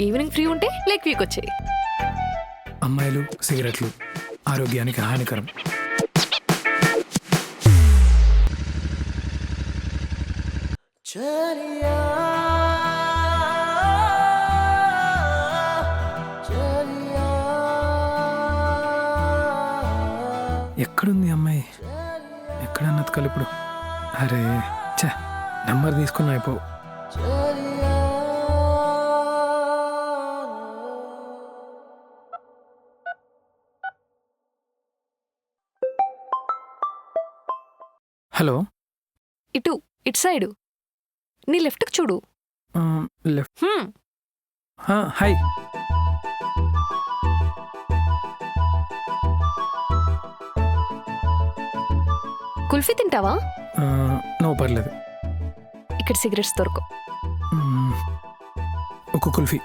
Evening free ఉంటే lake week వచ్చేయి. అమ్మాయిలు సిగరెట్లు ఆరోగ్యానికి హానికరం. ఎక్కడుంది అమ్మాయి? ఎక్కడన్నది కలిపుడు? అరే చా, నంబర్ తీసుకున్నా అయిపో. హలో, ఇటు సైడు నీ లెఫ్ట్కి చూడు. లెఫ్ట్. హాయ్. కుల్ఫీ తింటావా? నో పర్లేదు. ఇక్కడ సిగరెట్స్ దొరకవు. ఒక కుల్ఫీ.